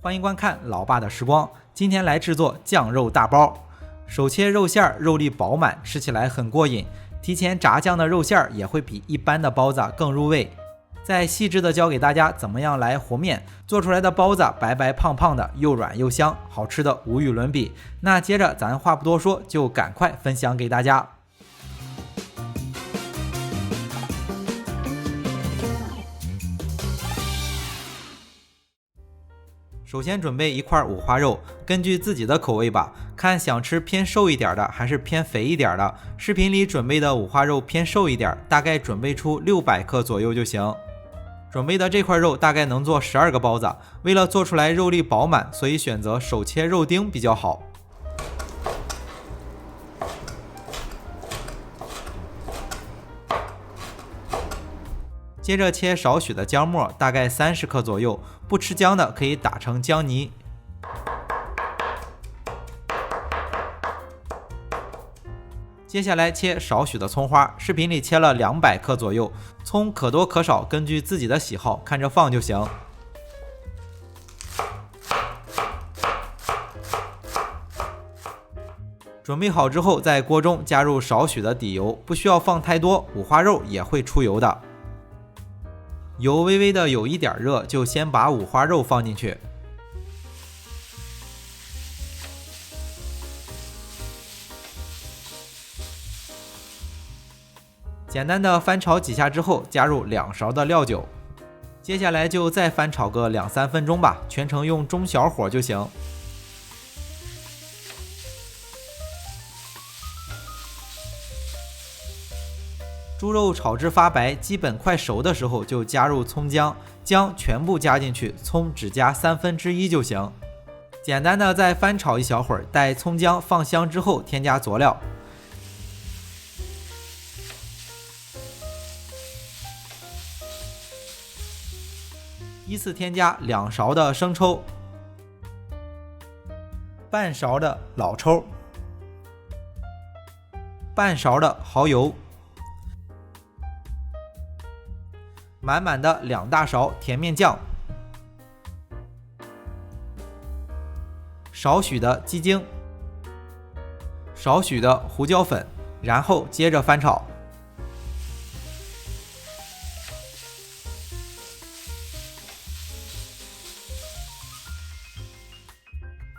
欢迎观看老爸的时光，今天来制作酱肉大包。手切肉馅，肉粒饱满，吃起来很过瘾。提前炸酱的肉馅也会比一般的包子更入味。再细致的教给大家怎么样来和面，做出来的包子白白胖胖的，又软又香，好吃的无与伦比。那接着咱话不多说，就赶快分享给大家。首先准备一块五花肉，根据自己的口味吧，看想吃偏瘦一点的还是偏肥一点的。视频里准备的五花肉偏瘦一点，大概准备出600克左右就行。准备的这块肉大概能做12个包子，为了做出来肉粒饱满，所以选择手切肉丁比较好。接着切少许的姜末，大概30克左右，不吃姜的可以打成姜泥。接下来切少许的葱花，视频里切了200克左右，葱可多可少，根据自己的喜好看着放就行。准备好之后，在锅中加入少许的底油，不需要放太多，五花肉也会出油的。油微微的有一点热，就先把五花肉放进去。简单的翻炒几下之后，加入2勺的料酒。接下来就再翻炒个2-3分钟吧，全程用中小火就行。猪肉炒至发白，基本快熟的时候就加入葱姜，姜全部加进去，葱只加1/3就行。简单的再翻炒一小会儿，待葱姜放香之后添加佐料。依次添加2勺的生抽，半勺的老抽，半勺的蚝油，满满的2大勺甜面酱，少许的鸡精，少许的胡椒粉，然后接着翻炒。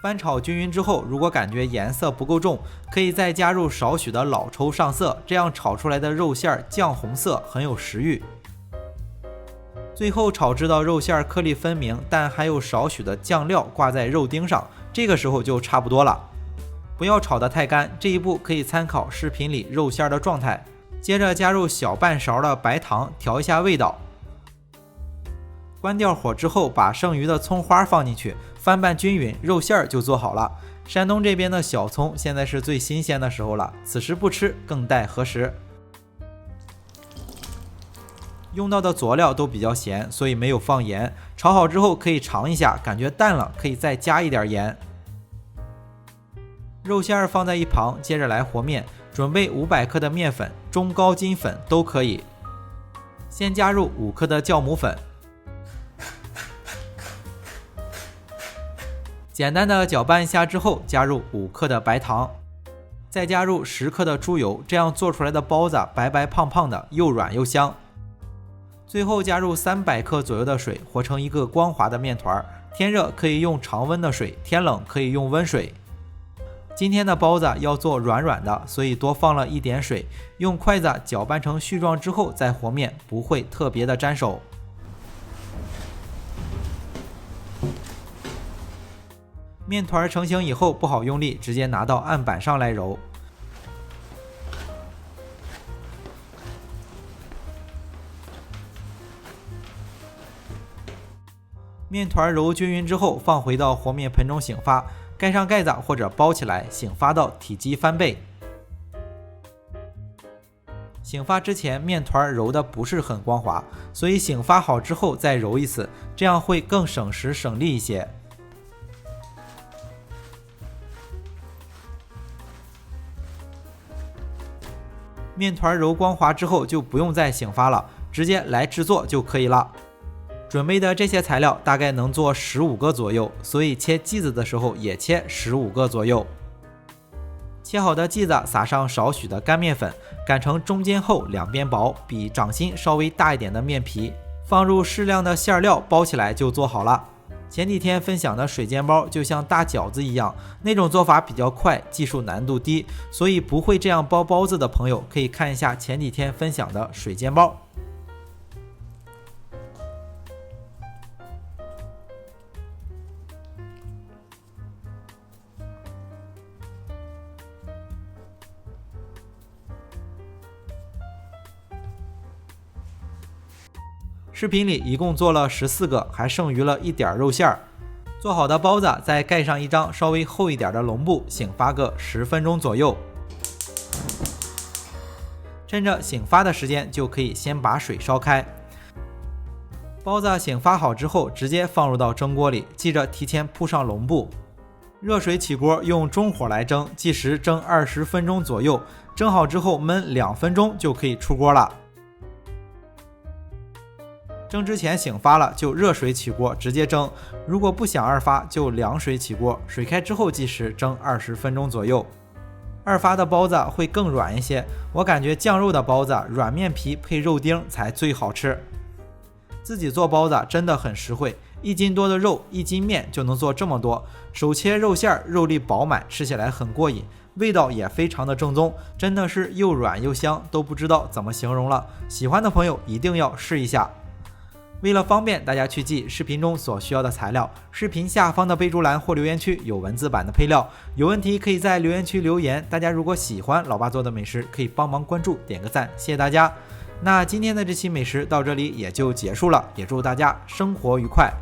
翻炒均匀之后，如果感觉颜色不够重，可以再加入少许的老抽上色，这样炒出来的肉馅酱红色，很有食欲。最后炒至到肉馅颗粒分明，但还有少许的酱料挂在肉丁上，这个时候就差不多了。不要炒得太干，这一步可以参考视频里肉馅的状态。接着加入小半勺的白糖，调一下味道。关掉火之后，把剩余的葱花放进去，翻拌均匀，肉馅就做好了。山东这边的小葱现在是最新鲜的时候了，此时不吃更待何时。用到的佐料都比较咸，所以没有放盐。炒好之后可以尝一下，感觉淡了可以再加一点盐。肉馅放在一旁，接着来和面。准备500克的面粉，中高筋粉都可以。先加入5克的酵母粉，简单的搅拌一下之后，加入5克的白糖，再加入10克的猪油，这样做出来的包子白白胖胖的，又软又香。最后加入300克左右的水，和成一个光滑的面团。天热可以用常温的水，天冷可以用温水。今天的包子要做软软的，所以多放了一点水，用筷子搅拌成絮状之后再和面，不会特别的粘手。面团成型以后不好用力，直接拿到案板上来揉。面团揉均匀之后，放回到和面盆中醒发，盖上盖子或者包起来，醒发到体积翻倍。醒发之前面团揉的不是很光滑，所以醒发好之后再揉一次，这样会更省时省力一些。面团揉光滑之后就不用再醒发了，直接来制作就可以了。准备的这些材料大概能做15个左右，所以切剂子的时候也切15个左右。切好的剂子撒上少许的干面粉，擀成中间厚两边薄，比掌心稍微大一点的面皮，放入适量的馅料包起来就做好了。前几天分享的水煎包就像大饺子一样，那种做法比较快，技术难度低，所以不会这样包包子的朋友可以看一下前几天分享的水煎包。视频里一共做了14个，还剩余了一点肉馅儿。做好的包子再盖上一张稍微厚一点的笼布，醒发个10分钟左右。趁着醒发的时间，就可以先把水烧开。包子醒发好之后，直接放入到蒸锅里，记着提前铺上笼布。热水起锅，用中火来蒸，计时蒸20分钟左右。蒸好之后焖2分钟就可以出锅了。蒸之前醒发了，就热水起锅直接蒸；如果不想二发，就凉水起锅，水开之后计时蒸20分钟左右。二发的包子会更软一些，我感觉酱肉的包子软面皮配肉丁才最好吃。自己做包子真的很实惠，1斤多的肉，1斤面就能做这么多。手切肉馅，肉粒饱满，吃起来很过瘾，味道也非常的正宗，真的是又软又香，都不知道怎么形容了。喜欢的朋友一定要试一下。为了方便大家去记视频中所需要的材料，视频下方的备注栏或留言区有文字版的配料，有问题可以在留言区留言。大家如果喜欢老爸做的美食，可以帮忙关注点个赞，谢谢大家。那今天的这期美食到这里也就结束了，也祝大家生活愉快。